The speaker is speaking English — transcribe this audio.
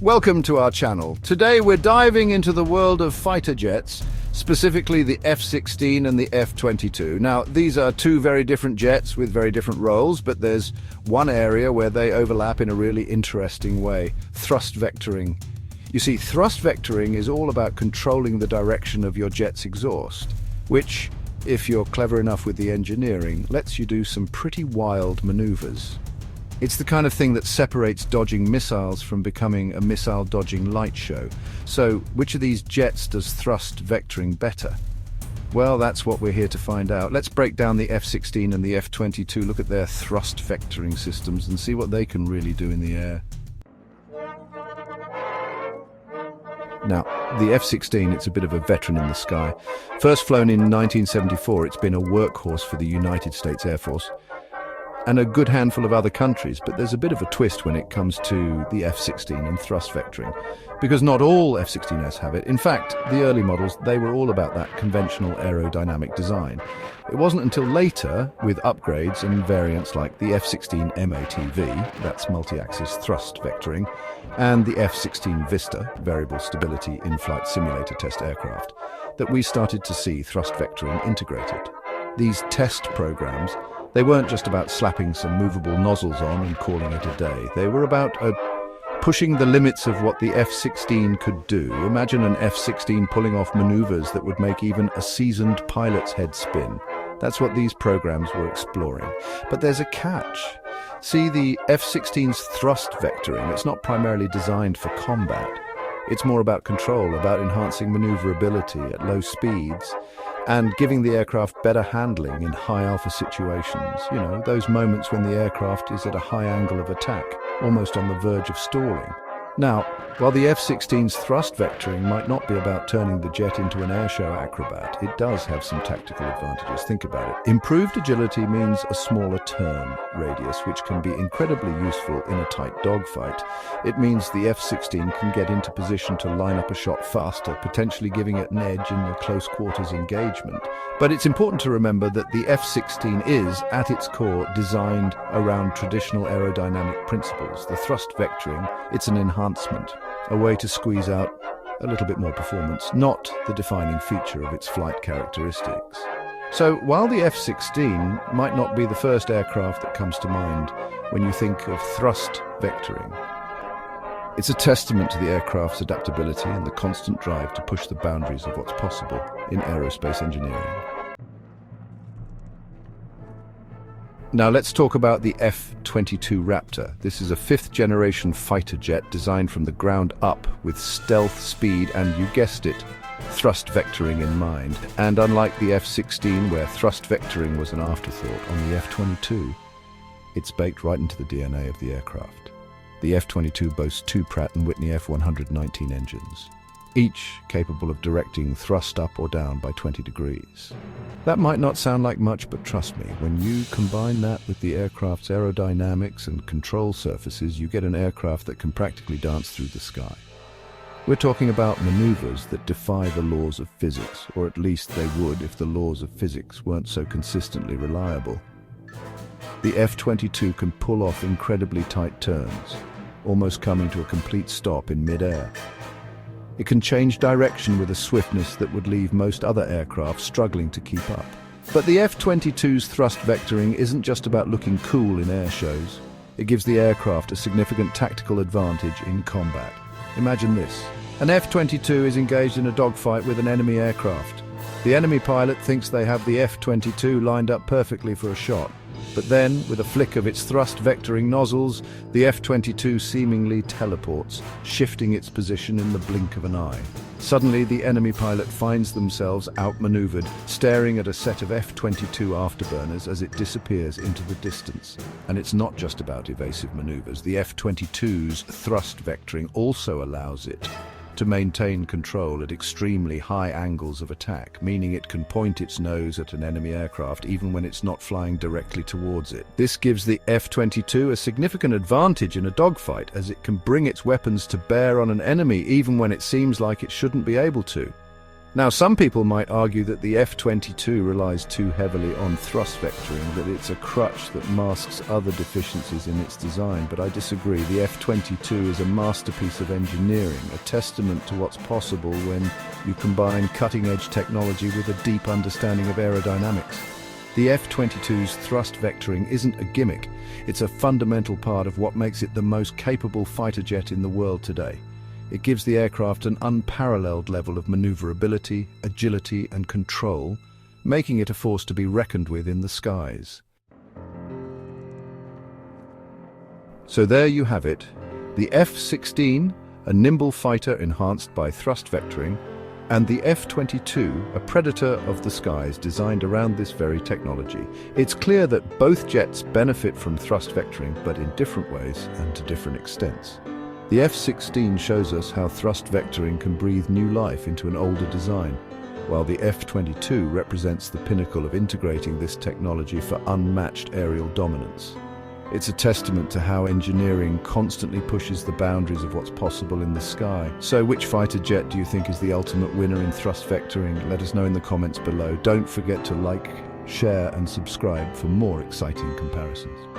Welcome to our channel. Today we're diving into the world of fighter jets, specifically the F-16 and the F-22. Now, these are two very different jets with very different roles, but there's one area where they overlap in a really interesting way: thrust vectoring. You see, thrust vectoring is all about controlling the direction of your jet's exhaust, which, if you're clever enough with the engineering, lets you do some pretty wild maneuvers. It's the kind of thing that separates dodging missiles from becoming a missile-dodging light show. So, which of these jets does thrust vectoring better? Well, that's what we're here to find out. Let's break down the F-16 and the F-22, look at their thrust vectoring systems and see what they can really do in the air. Now, the F-16, it's a bit of a veteran in the sky. First flown in 1974, it's been a workhorse for the United States Air Force and a good handful of other countries, but there's a bit of a twist when it comes to the F-16 and thrust vectoring, because not all F-16s have it. In fact, the early models, they were all about that conventional aerodynamic design. It wasn't until later, with upgrades and variants like the F-16 MATV, that's multi-axis thrust vectoring, and the F-16 Vista, variable stability in-flight simulator test aircraft, that we started to see thrust vectoring integrated. These test programs, they weren't just about slapping some movable nozzles on and calling it a day. They were about pushing the limits of what the F-16 could do. Imagine an F-16 pulling off maneuvers that would make even a seasoned pilot's head spin. That's what these programs were exploring. But there's a catch. See, the F-16's thrust vectoring, it's not primarily designed for combat. It's more about control, about enhancing maneuverability at low speeds, and giving the aircraft better handling in high alpha situations. You know, those moments when the aircraft is at a high angle of attack, almost on the verge of stalling. Now, while the F-16's thrust vectoring might not be about turning the jet into an airshow acrobat, it does have some tactical advantages. Think about it. Improved agility means a smaller turn radius, which can be incredibly useful in a tight dogfight. It means the F-16 can get into position to line up a shot faster, potentially giving it an edge in a close quarters engagement. But it's important to remember that the F-16 is, at its core, designed around traditional aerodynamic principles. The thrust vectoring, it's an enhancement, a way to squeeze out a little bit more performance, not the defining feature of its flight characteristics. So while the F-16 might not be the first aircraft that comes to mind when you think of thrust vectoring, it's a testament to the aircraft's adaptability and the constant drive to push the boundaries of what's possible in aerospace engineering. Now let's talk about the F-22 Raptor. This is a fifth-generation fighter jet designed from the ground up with stealth speed and, you guessed it, thrust vectoring in mind. And unlike the F-16, where thrust vectoring was an afterthought, on the F-22, it's baked right into the DNA of the aircraft. The F-22 boasts two Pratt & Whitney F-119 engines, each capable of directing thrust up or down by 20 degrees. That might not sound like much, but trust me, when you combine that with the aircraft's aerodynamics and control surfaces, you get an aircraft that can practically dance through the sky. We're talking about maneuvers that defy the laws of physics, or at least they would if the laws of physics weren't so consistently reliable. The F-22 can pull off incredibly tight turns, almost coming to a complete stop in mid-air. It can change direction with a swiftness that would leave most other aircraft struggling to keep up. But the F-22's thrust vectoring isn't just about looking cool in air shows. It gives the aircraft a significant tactical advantage in combat. Imagine this. An F-22 is engaged in a dogfight with an enemy aircraft. The enemy pilot thinks they have the F-22 lined up perfectly for a shot. But then, with a flick of its thrust vectoring nozzles, the F-22 seemingly teleports, shifting its position in the blink of an eye. Suddenly, the enemy pilot finds themselves outmaneuvered, staring at a set of F-22 afterburners as it disappears into the distance. And it's not just about evasive maneuvers. The F-22's thrust vectoring also allows it to maintain control at extremely high angles of attack, meaning it can point its nose at an enemy aircraft even when it's not flying directly towards it. This gives the F-22 a significant advantage in a dogfight, as it can bring its weapons to bear on an enemy even when it seems like it shouldn't be able to. Now, some people might argue that the F-22 relies too heavily on thrust vectoring, that it's a crutch that masks other deficiencies in its design, but I disagree. The F-22 is a masterpiece of engineering, a testament to what's possible when you combine cutting-edge technology with a deep understanding of aerodynamics. The F-22's thrust vectoring isn't a gimmick, it's a fundamental part of what makes it the most capable fighter jet in the world today. It gives the aircraft an unparalleled level of maneuverability, agility, and control, making it a force to be reckoned with in the skies. So there you have it, the F-16, a nimble fighter enhanced by thrust vectoring, and the F-22, a predator of the skies designed around this very technology. It's clear that both jets benefit from thrust vectoring, but in different ways and to different extents. The F-16 shows us how thrust vectoring can breathe new life into an older design, while the F-22 represents the pinnacle of integrating this technology for unmatched aerial dominance. It's a testament to how engineering constantly pushes the boundaries of what's possible in the sky. So which fighter jet do you think is the ultimate winner in thrust vectoring? Let us know in the comments below. Don't forget to like, share and subscribe for more exciting comparisons.